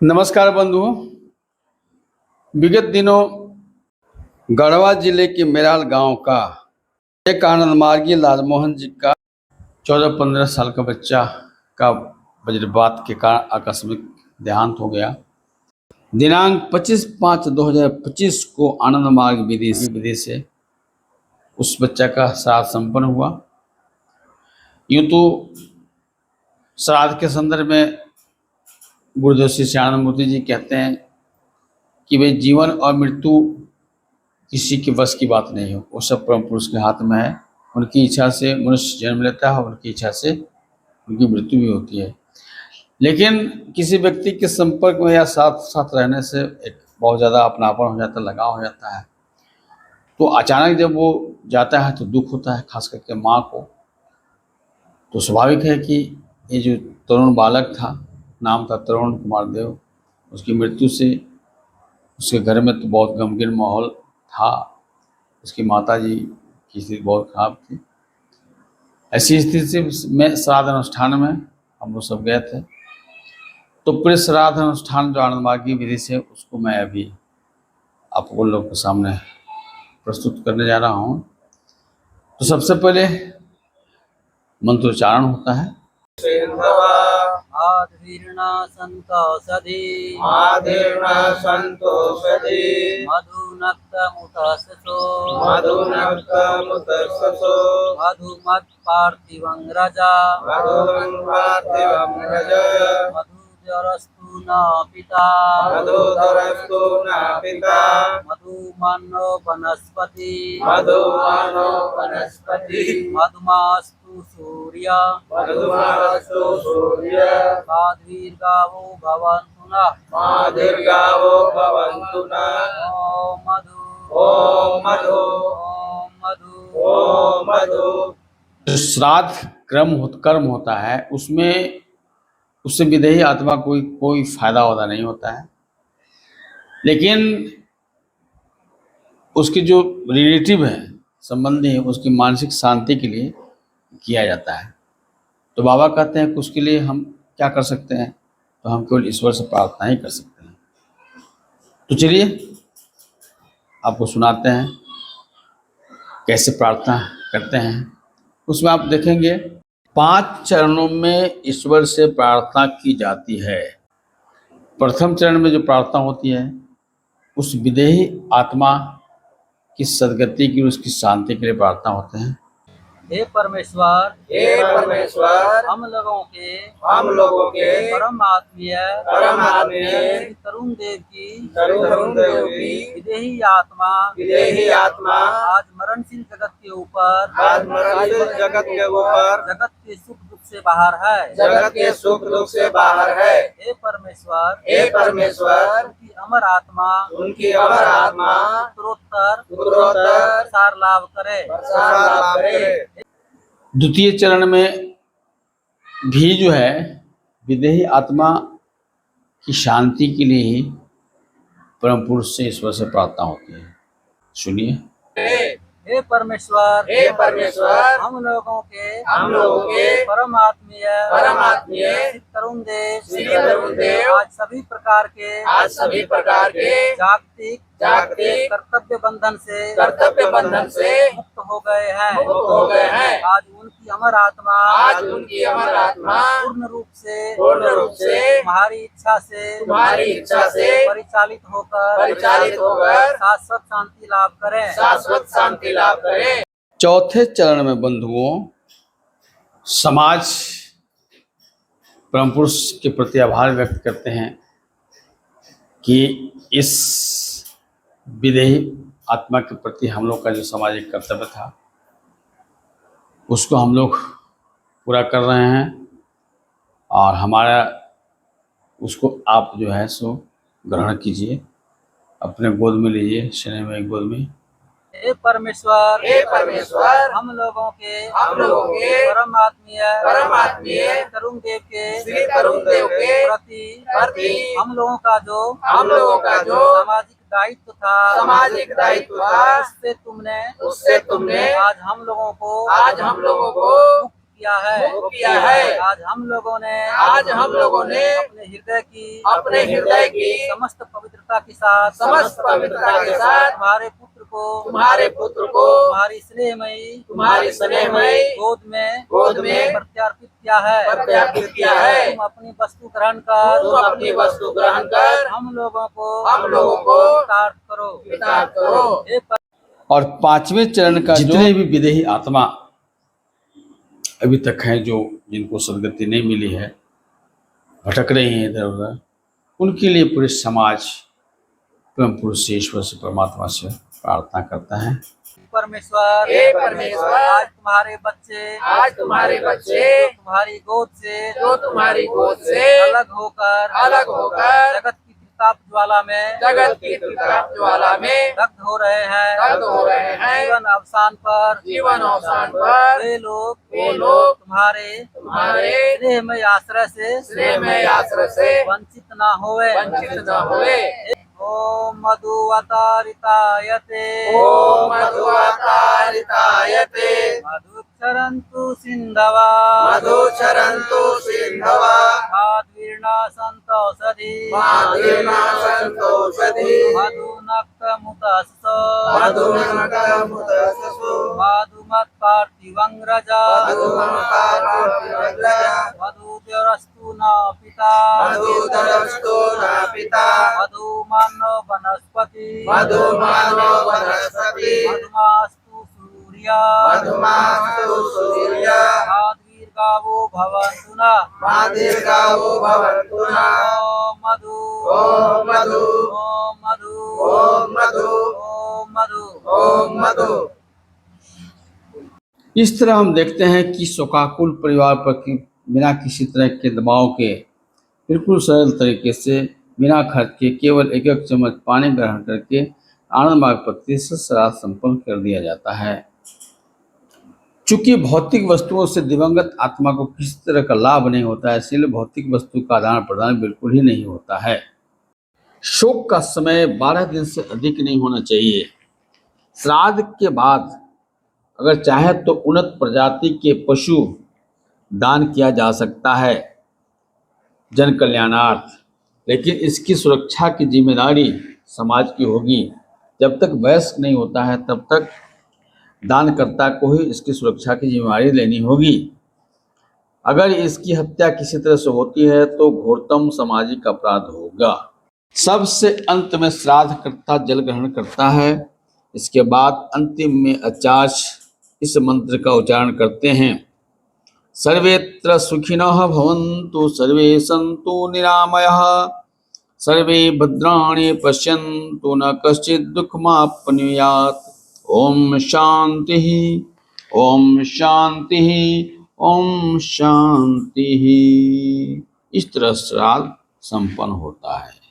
नमस्कार बंधुओं। विगत दिनों गढ़वा जिले के मेराल गांव का एक आनंद मार्गी लालमोहन जी का 14-15 साल का बच्चा का वज्रपात के कारण आकस्मिक देहांत हो गया। दिनांक 25/5/2025 को आनंद मार्ग विधि से उस बच्चा का श्राद्ध संपन्न हुआ। यूँ तो श्राद्ध के संदर्भ में गुरुदेव श्री श्यानंद मूर्ति जी कहते हैं कि भाई जीवन और मृत्यु किसी के बस की बात नहीं हो, वो सब परम पुरुष के हाथ में है। उनकी इच्छा से मनुष्य जन्म लेता है और उनकी इच्छा से उनकी मृत्यु भी होती है। लेकिन किसी व्यक्ति के संपर्क में या साथ साथ रहने से एक बहुत ज़्यादा अपनापन हो जाता है, लगाव हो जाता है। तो अचानक जब वो जाता है तो दुख होता है, खास करके माँ को। तो स्वाभाविक है कि ये जो तरुण बालक था, नाम था तरुण कुमार देव, उसकी मृत्यु से उसके घर में तो बहुत गमगीन माहौल था। उसकी माता जी की स्थिति बहुत खराब थी। ऐसी स्थिति में श्राद्ध अनुष्ठान में हम लोग सब गए थे। तो पूरे श्राद्ध अनुष्ठान जो आनंद मार्गी विधि से, उसको मैं अभी आपको लोग के सामने प्रस्तुत करने जा रहा हूँ। तो सबसे पहले मंत्रोच्चारण होता है। आधीर्णा संतोषधि मधुनक्तमुतस्सो मधुमत् पार्थिवं रजा मधुधरस्तु न पिता मधुमानो वनस्पति मधुमास्तु सूर्य माधुर्गावो भवन्तु नः ओम मधु जो श्राद्ध कर्म होता है, उसमें उससे विदेही आत्मा कोई फायदा वादा नहीं होता है। लेकिन उसके जो रिलेटिव है, संबंधी है, उसकी मानसिक शांति के लिए किया जाता है। तो बाबा कहते हैं कि उसके लिए हम क्या कर सकते हैं, तो हम केवल ईश्वर से प्रार्थना ही कर सकते हैं। तो चलिए आपको सुनाते हैं कैसे प्रार्थना करते हैं। उसमें आप देखेंगे 5 चरणों में ईश्वर से प्रार्थना की जाती है। प्रथम चरण में जो प्रार्थना होती है, उस विदेही आत्मा की सदगति की, उसकी शांति के लिए प्रार्थना होते हैं। हे परमेश्वर हम लोगों के परम आत्मीय तरुण देव की विदेही आत्मा आज मरणशील जगत के ऊपर जगत के सुख दुख से बाहर है हे परमेश्वर उनकी अमर आत्मा उत्तरोत्तर सार लाभ करे। द्वितीय चरण में भी जो है विदेही आत्मा की शांति के लिए ही परम पुरुष से, ईश्वर से प्रार्थना होती है। सुनिए। हे परमेश्वर हम लोगों के परम आत्मीय तरुण देव आज सभी प्रकार के जागतिक कर्तव्य बंधन से मुक्त हो गए हैं। आज उनकी अमर आत्मा पूर्ण रूप से तुम्हारी इच्छा से परिचालित होकर शाश्वत शांति लाभ करें। चौथे चरण में बंधुओं, समाज परम पुरुष के प्रति आभार व्यक्त करते हैं कि इस विदेही आत्मा के प्रति हम लोग का जो सामाजिक कर्तव्य था, उसको हम लोग पूरा कर रहे हैं। और हमारा उसको आप जो है सो ग्रहण कीजिए, अपने गोद में लीजिए, स्नेह में गोद में। हे परमेश्वर हम लोगों के परम आत्मीय तरुण देव के प्रति हम लोगों का जो सामाजिक दायित्व था उससे तुमने आज हम लोगों को मुक्त किया है। आज हम लोगों ने अपने हृदय की समस्त पवित्रता के साथ तुम्हारे पुत्र को तुम्हारी स्नेहमयी गोद में प्रत्यार्पित किया है। तुम अपनी वस्तु ग्रहण कर हम लोगों को कृतार्थ करो। हे और पांचवें चरण का जितने भी विदेही आत्मा अभी तक हैं, जो जिनको सदगति नहीं मिली है, भटक रही हैं इधर उधर, उनके लिए पूरे समाज परम पुरुष से, ईश्वर से, परमात्मा से प्रार्थना करता है। परमेश्वर, आज तुम्हारे बच्चे जो तुम्हारी गोद से अलग होकर जगत की त्रिताप ज्वाला में दग्ध हो रहे हैं। जीवन अवसान पर वे लोग तुम्हारे स्नेहमय आश्रय से वंचित न होवे। ओम मधुवतारितायते मधुक्षरन्तु सिन्धवा भाद्वीर्णा सन्तोषधि मधुनक्तमुतस्सो मधुमत्पार्थिवं रजा मधुद्योरस्तु न पिता मधुमानो वनस्पति मधुमास्तु सूर्या भाद्वीर्गावो भवन्तु न। ओम मधु। इस तरह हम देखते हैं कि शोकाकुल परिवार पर बिना किसी तरह के दबाव के बिल्कुल सरल तरीके से, बिना खर्च के, केवल एक चम्मच पानी ग्रहण करके आनंद मार्ग पद्धति से श्राद्ध संपन्न कर दिया जाता है। चूंकि भौतिक वस्तुओं से दिवंगत आत्मा को किसी तरह का लाभ नहीं होता है, इसलिए भौतिक वस्तु का आदान प्रदान बिल्कुल ही नहीं होता है। शोक का समय 12 दिन से अधिक नहीं होना चाहिए। श्राद्ध के बाद अगर चाहे तो उन्नत प्रजाति के पशु दान किया जा सकता है जन कल्याणार्थ, लेकिन इसकी सुरक्षा की जिम्मेदारी समाज की होगी। जब तक वयस्क नहीं होता है तब तक दानकर्ता को ही इसकी सुरक्षा की जिम्मेदारी लेनी होगी। अगर इसकी हत्या किसी तरह से होती है तो घोरतम सामाजिक अपराध होगा। सबसे अंत में श्राद्धकर्ता जल ग्रहण करता है। इसके बाद अंतिम में आचार्य इस मंत्र का उच्चारण करते हैं। सर्वेत्र सुखिनः भवन्तु सर्वे सन्तु निरामयः सर्वे भद्राणि पश्यन्तु न कश्चित् दुःखमाप्नुयात्। ओम शांति ओम शांति ओम शांति। इस तरह श्राद्ध संपन्न होता है।